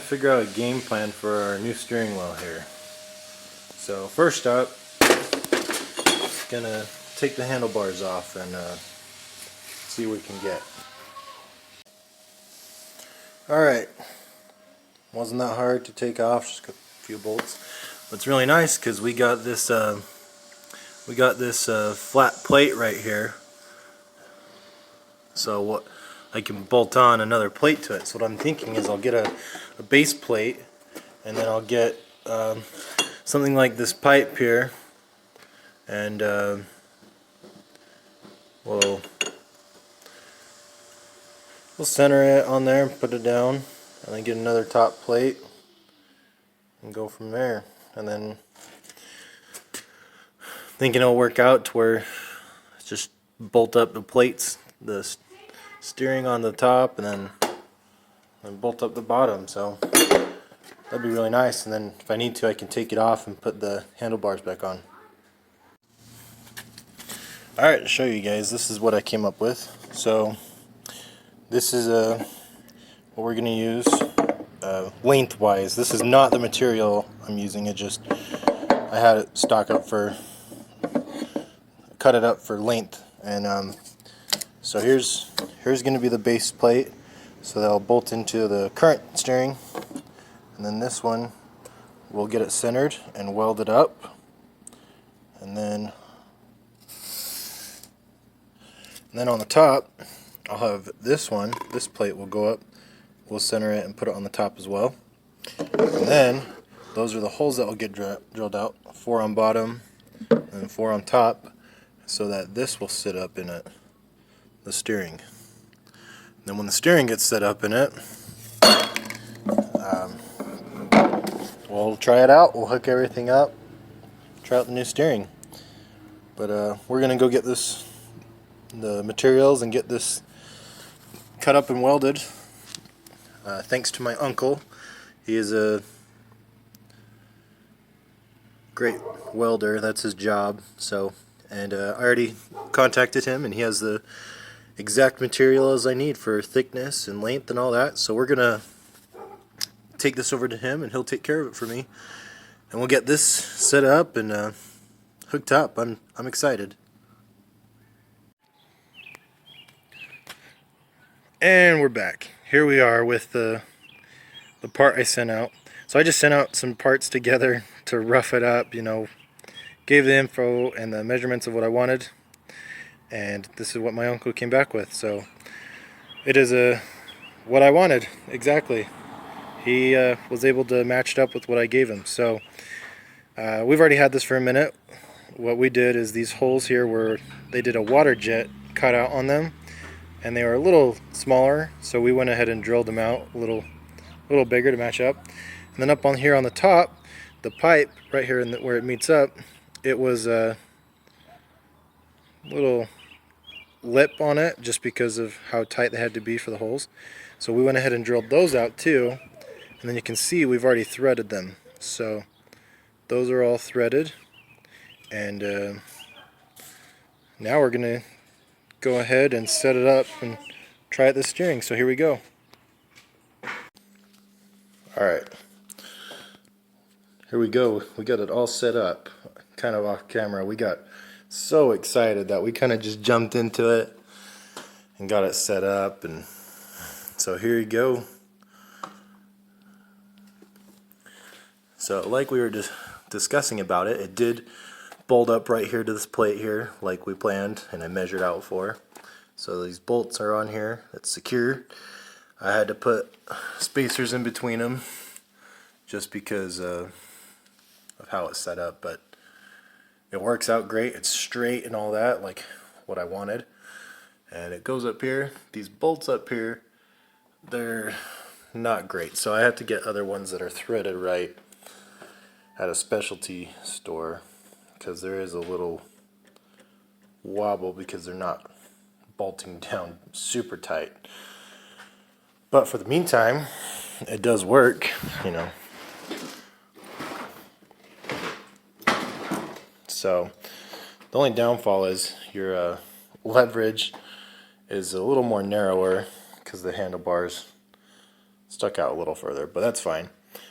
figure out a game plan for our new steering wheel here. So first up, gonna take the handlebars off and see what we can get. Alright, wasn't that hard to take off, just a few bolts. But it's really nice because we got this flat plate right here. So what I can bolt on another plate to it. So what I'm thinking is I'll get a base plate, and then I'll get something like this pipe here, and we'll center it on there and put it down, and then get another top plate and go from there. And then thinking it'll work out to where just bolt up the plates, the steering on the top, and then bolt up the bottom. So that'd be really nice. And then if I need to, I can take it off and put the handlebars back on. Alright, to show you guys, this is what I came up with. So this is what we're going to use lengthwise. This is not the material I'm using. I had it cut it up for length. And so here's going to be the base plate. So that'll bolt into the current steering. And then this one, we'll get it centered and weld it up. And then on the top, I'll have this plate will go up. We'll center it and put it on the top as well. And then those are the holes that will get drilled out. 4 on bottom and 4 on top, so that this will sit up in it, the steering. And then when the steering gets set up in it, we'll try it out. We'll hook everything up, try out the new steering. But we're gonna go get the materials and get this cut up and welded. Thanks to my uncle. He is a great welder. That's his job. So, and I already contacted him, and he has the exact material as I need for thickness and length and all that. So we're gonna take this over to him, and he'll take care of it for me, and we'll get this set up and hooked up. I'm excited. And we're back. Here we are with the part I sent out. So I just sent out some parts together to rough it up, gave the info and the measurements of what I wanted, and this is what my uncle came back with. So it is what I wanted exactly. He was able to match it up with what I gave him. So we've already had this for a minute. What we did is these holes here they did a water jet cut out on them, and they were a little smaller, so we went ahead and drilled them out a little bigger to match up. And then up on here on the top, the pipe right here where it meets up, it was a little lip on it just because of how tight they had to be for the holes. So we went ahead and drilled those out too, and then you can see we've already threaded them. So those are all threaded, and now we're going to go ahead and set it up and try out the steering. So here we go. Alright, here we go. We got it all set up, kind of off camera. We got so excited that we kind of just jumped into it and got it set up, and so here you go. So like we were just discussing about it, it did bolt up right here to this plate here like we planned and I measured out for. So these bolts are on here, it's secure. I had to put spacers in between them just because of how it's set up, but it works out great. It's straight and all that, like what I wanted. And it goes up here. These bolts up here, they're not great, so I have to get other ones that are threaded right at a specialty store, because there is a little wobble because they're not bolting down super tight. But for the meantime, it does work, So the only downfall is your leverage is a little more narrower because the handlebars stuck out a little further, but that's fine.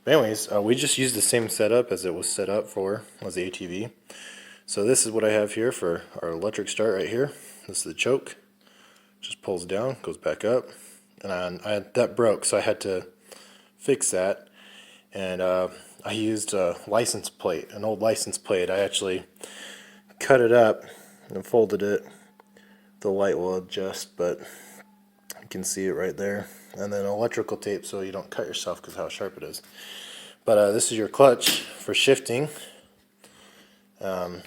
But anyways, we just used the same setup as it was set up for as the ATV. So this is what I have here for our electric start right here. This is the choke. Just pulls down, goes back up, and that broke, so I had to fix that. And I used a license plate, an old license plate. I actually cut it up and folded it. The light will adjust, but you can see it right there. And then electrical tape so you don't cut yourself because how sharp it is. But this is your clutch for shifting. Doesn't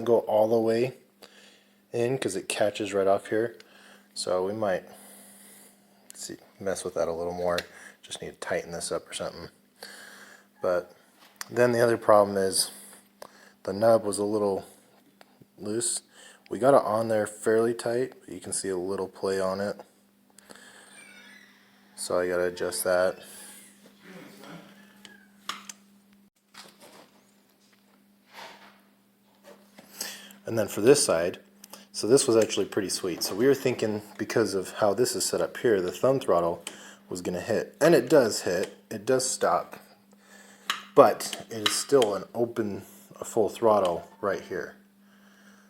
go all the way in because it catches right off here. So we might mess with that a little more. Just need to tighten this up or something. But then the other problem is the nub was a little loose. We got it on there fairly tight, but you can see a little play on it. So I gotta adjust that. And then for this side, so this was actually pretty sweet. So we were thinking, because of how this is set up here, the thumb throttle was gonna hit. And it does hit, it does stop, but it is still a full throttle right here.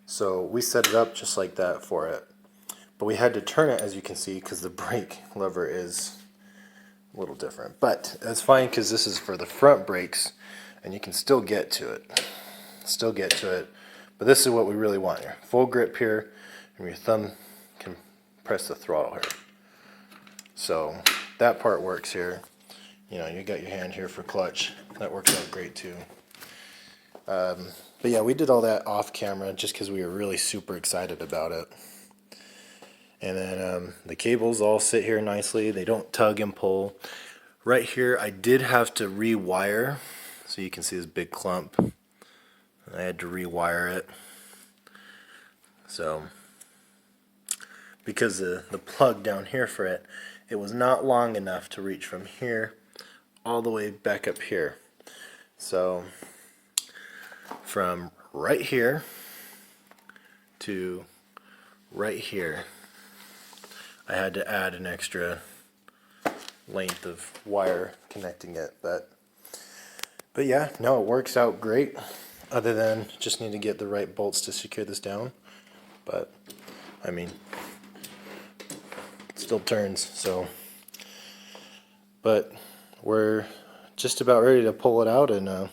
So we set it up just like that for it. But we had to turn it, as you can see, because the brake lever is a little different. But that's fine because this is for the front brakes and you can still get to it. But this is what we really want here. Full grip here, and your thumb can press the throttle here. So that part works here. You know, you got your hand here for clutch. That works out great too. But yeah, we did all that off camera just because we were really super excited about it. And then the cables all sit here nicely. They don't tug and pull. Right here, I did have to rewire. So you can see this big clump. I had to rewire it. So, because the plug down here for it, it was not long enough to reach from here all the way back up here. So, from right here to right here, I had to add an extra length of wire connecting it. But yeah, no, it works out great. Other than just need to get the right bolts to secure this down. But I mean, it still turns. So, but we're just about ready to pull it out and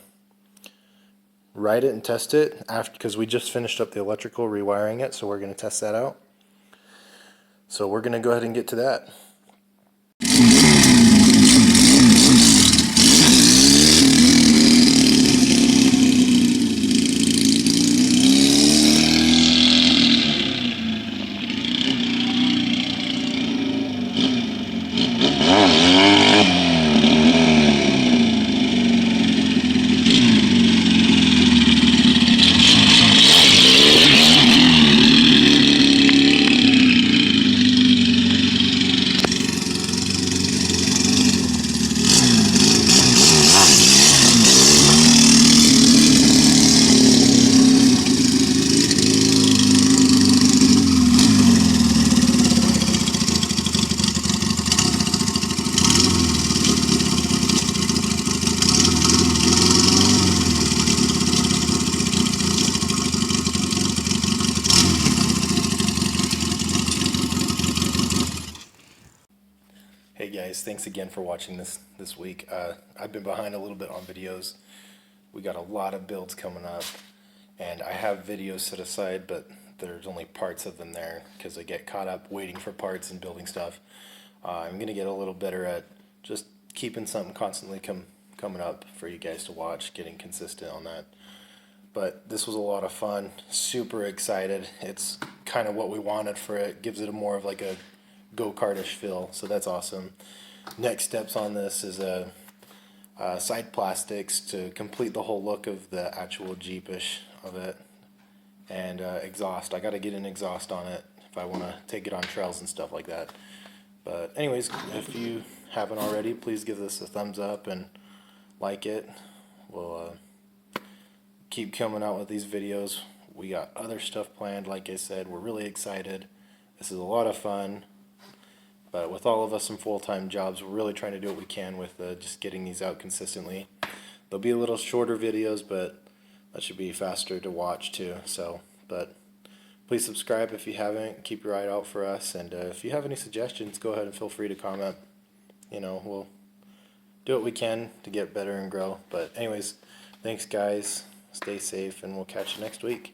ride it and test it after, because we just finished up the electrical rewiring it. So we're going to test that out. So we're going to go ahead and get to that. Hey guys, thanks again for watching this week. I've been behind a little bit on videos. We got a lot of builds coming up, and I have videos set aside, but there's only parts of them there because I get caught up waiting for parts and building stuff. I'm gonna get a little better at just keeping something constantly coming up for you guys to watch, getting consistent on that. But this was a lot of fun, super excited. It's kind of what we wanted for it. Gives it a more of like a go-kartish feel, so that's awesome. Next steps on this is side plastics to complete the whole look of the actual Jeepish of it, and exhaust. I got to get an exhaust on it if I want to take it on trails and stuff like that. But anyways, if you haven't already, please give this a thumbs up and like it. We'll keep coming out with these videos. We got other stuff planned. Like I said, we're really excited. This is a lot of fun. But with all of us in full-time jobs, we're really trying to do what we can with just getting these out consistently. They'll be a little shorter videos, but that should be faster to watch too. So, but please subscribe if you haven't. Keep your eye out for us, and if you have any suggestions, go ahead and feel free to comment. We'll do what we can to get better and grow. But anyways, thanks guys. Stay safe, and we'll catch you next week.